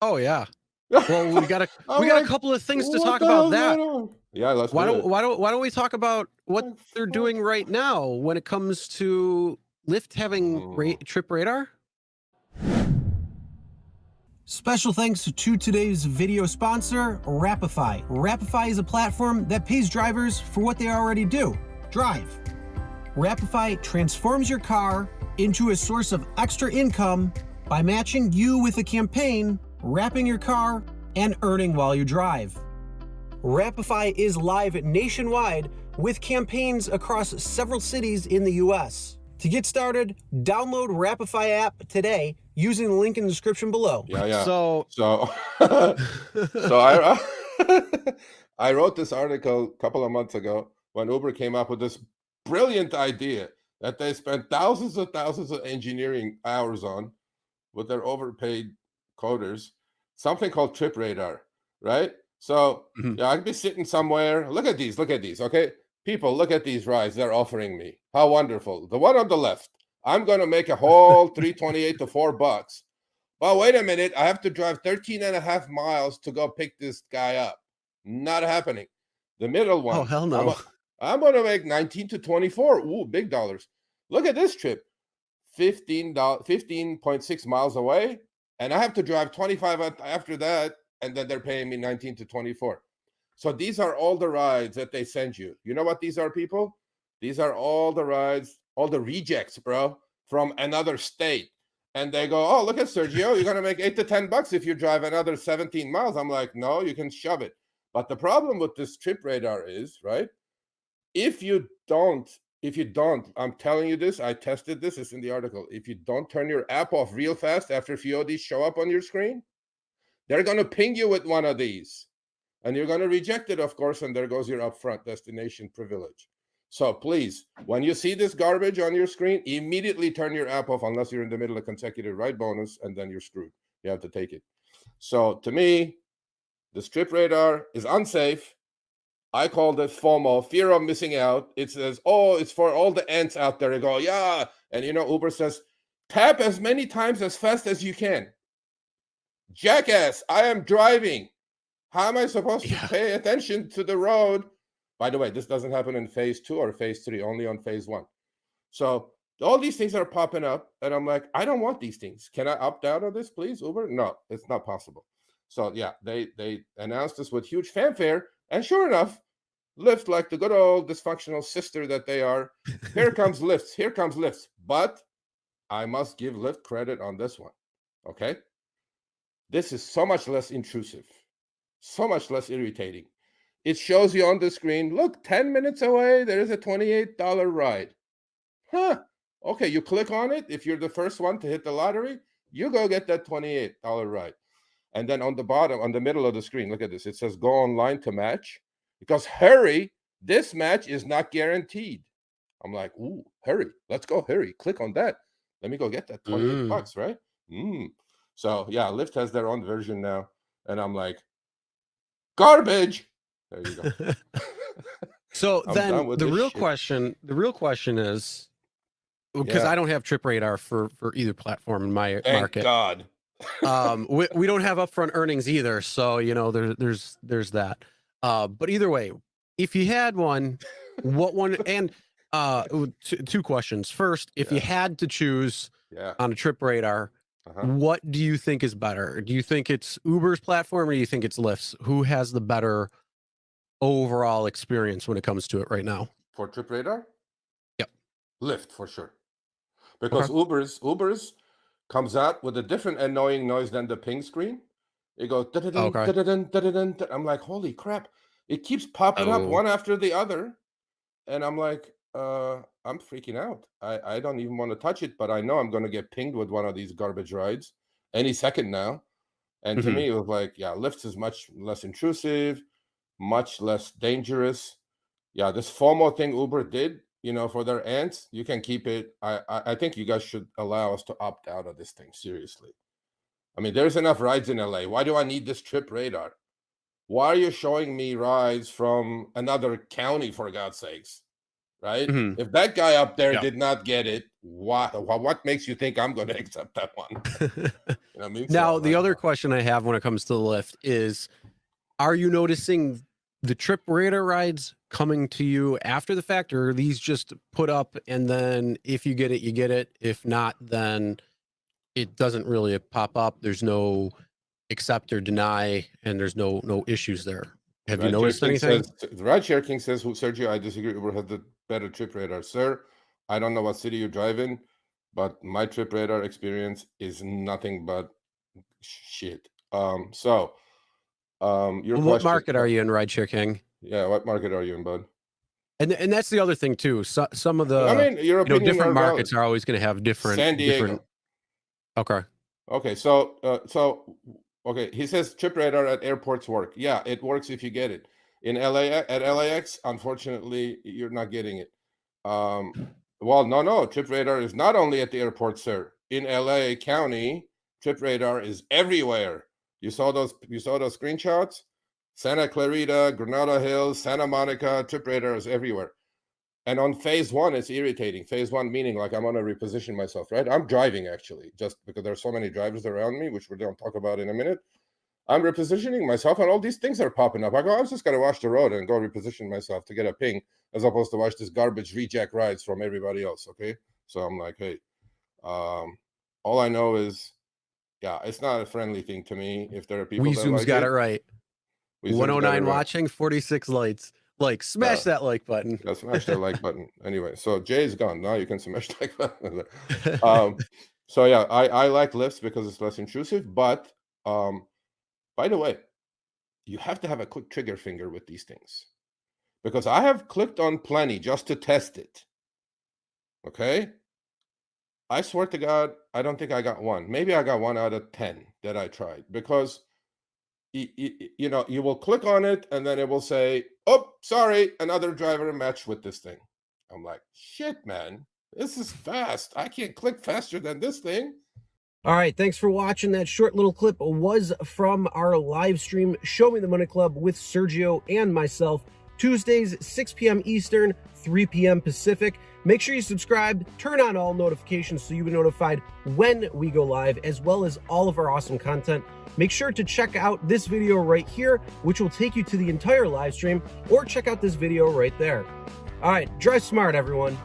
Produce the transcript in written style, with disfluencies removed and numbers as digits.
Oh yeah. Well, we got I'm a like, couple of things to what talk the about hell's that. going on? Yeah, let's Why do don't it. we talk about what Like, they're fuck. doing right now when it comes to Lyft having Mm. trip radar? Special thanks to today's video sponsor, Rapify. Rapify is a platform that pays drivers for what they already do, drive. Rapify transforms your car into a source of extra income by matching you with a campaign, wrapping your car, and earning while you drive. Rapify is live nationwide with campaigns across several cities in the US. To get started, download Rapify app today using the link in the description below. Yeah. So, So, so I I wrote this article a couple of months ago when Uber came up with this brilliant idea that they spent thousands of engineering hours on with their overpaid coders, something called trip radar, right? So Mhm. yeah, I could be sitting somewhere. Look at these, okay? People, look at these rides they're offering me. How wonderful. The one on the left, I'm gonna make a whole 328 to $4. Well, wait a minute. I have to drive 13 and a half miles to go pick this guy up. Not happening. The middle Oh, one, hell no. I'm gonna make 19 to 24. Ooh, big dollars. Look at this trip. $15, 15.6 miles away, and I have to drive 25 after that, and then they're paying me 19 to 24. So these are all the rides that they send you. You know what these are, people? These are all the rides, all the rejects, bro, from another state. And they go, oh, look at Sergio, you're gonna make $8 to $10 if you drive another 17 miles. I'm like, no, you can shove it. But the problem with this trip radar is, right? If you don't, I'm telling you this, I tested this, it's in the article. If you don't turn your app off real fast after a few of these show up on your screen, they're gonna ping you with one of these. And you're gonna reject it, of course, and there goes your upfront destination privilege. So please, when you see this garbage on your screen, immediately turn your app off unless you're in the middle of consecutive ride bonus, and then you're screwed. You have to take it. So to me, the trip radar is unsafe. I called it FOMO, fear of missing out. It says, oh, it's for all the ants out there. They go, yeah. And Uber says, tap as many times as fast as you can. Jackass, I am driving. How am I supposed to Yeah. pay attention to the road? By the way, this doesn't happen in phase 2 or phase 3, only on phase 1. So all these things are popping up, and I'm like, I don't want these things. Can I opt out of this, please, Uber? No, it's not possible. So yeah, they announced this with huge fanfare, and sure enough, Lyft, like the good old dysfunctional sister that they are, here comes Lyft, here comes Lyft. But I must give Lyft credit on this one. Okay, this is so much less intrusive, so much less irritating. It shows you on the screen, look, 10 minutes away, there is a $28 ride. Huh. Okay, you click on it. If you're the first one to hit the lottery, you go get that $28 ride. And then on the bottom, on the middle of the screen, look at this. It says go online to match. Because hurry, this match is not guaranteed. I'm like, ooh, hurry. Let's go, hurry. Click on that. Let me go get that 28 Mm. bucks, right? So yeah, Lyft has their own version now. And I'm like, garbage. There you go. So I'm then done with this shit. the real question is, because Yeah. I don't have trip radar for either platform in my Thank market. God. We don't have upfront earnings either, so there's that. But either way, if you had one, what one? And two questions. First, if you Yeah. had to choose Yeah. on a trip radar, Uh-huh. what do you think is better? Do you think it's Uber's platform or do you think it's Lyft's? Who has the better overall experience when it comes to it right now? For Trip Radar, Yep. Lyft for sure. Okay. Because Uber's comes out with a different annoying noise than the ping screen. It goes da-da-dun, Okay. da-da-dun, da-da-dun, da. I'm like, holy crap. It keeps popping up Oh. one after the other. And I'm like, I'm freaking out. I don't even want to touch it, but I know I'm gonna get pinged with one of these garbage rides any second now. And to Mhm. me, it was like, yeah, Lyft is much less intrusive, much less dangerous. Yeah, this FOMO thing Uber did, for their ants, you can keep it. I think you guys should allow us to opt out of this thing. Seriously. I mean, there's enough rides in LA. Why do I need this trip radar? Why are you showing me rides from another county, for God's sakes? right? Mhm. If that guy up there Yeah. did not get it, what makes you think I'm going to accept that one? You know what I mean? Now, So, the like, other question I have when it comes to the Lyft is, are you noticing the trip radar rides coming to you after the fact, or are these just put up and then if you get it, you get it? If not, then it doesn't really pop up. There's no accept or deny, and there's no issues there. Have you noticed anything? RideShare King says, Sergio, I disagree. Uber has the better trip radar. Sir, I don't know what city you drive in, but my trip radar experience is nothing but shit. Your Well, what question. market are you in, RideShare King? Yeah, what market are you in, bud? And that's the other thing too. So, some of the, I mean, your opinion different are markets valid. are always going to have different. San Diego. Okay. Okay, okay, he says trip radar at airports work. Yeah, it works if you get it. In LA at LAX, unfortunately, you're not getting it. Well, no, trip radar is not only at the airport, sir. In LA County, trip radar is everywhere. You saw those screenshots? Santa Clarita, Granada Hills, Santa Monica, trip radar is everywhere. And on phase one, it's irritating. Phase one meaning like I'm going to reposition myself, right? I'm driving actually, just because there's so many drivers around me, which we're going to talk about in a minute. I'm repositioning myself, and all these things are popping up. I go, I was just going to watch the road and go reposition myself to get a ping, as opposed to watch this garbage reject rides from everybody else. Okay, so I'm like, hey, all I know is, yeah, it's not a friendly thing to me. If there are people that Weezoom's like got it right. Weezoom's 109 got it right. Watching, 46 lights. Like, smash that like button. Yeah, smash that like button. Anyway, so Jay's gone. Now you can smash the like button. So yeah, I like Lyfts because it's less intrusive. But by the way, you have to have a quick trigger finger with these things, because I have clicked on plenty just to test it. Okay, I swear to God, I don't think I got one. Maybe I got 1 out of 10 that I tried, because you know, you will click on it and then it will say, oh, sorry, another driver matched with this thing. I'm like, shit, man, this is fast. I can't click faster than this thing. All right, thanks for watching. That short little clip was from our live stream, Show Me the Money Club with Sergio and myself, Tuesdays, 6 p.m. Eastern, 3 p.m. Pacific. Make sure you subscribe, turn on all notifications so you'll be notified when we go live, as well as all of our awesome content. Make sure to check out this video right here, which will take you to the entire live stream, or check out this video right there. All right, drive smart, everyone.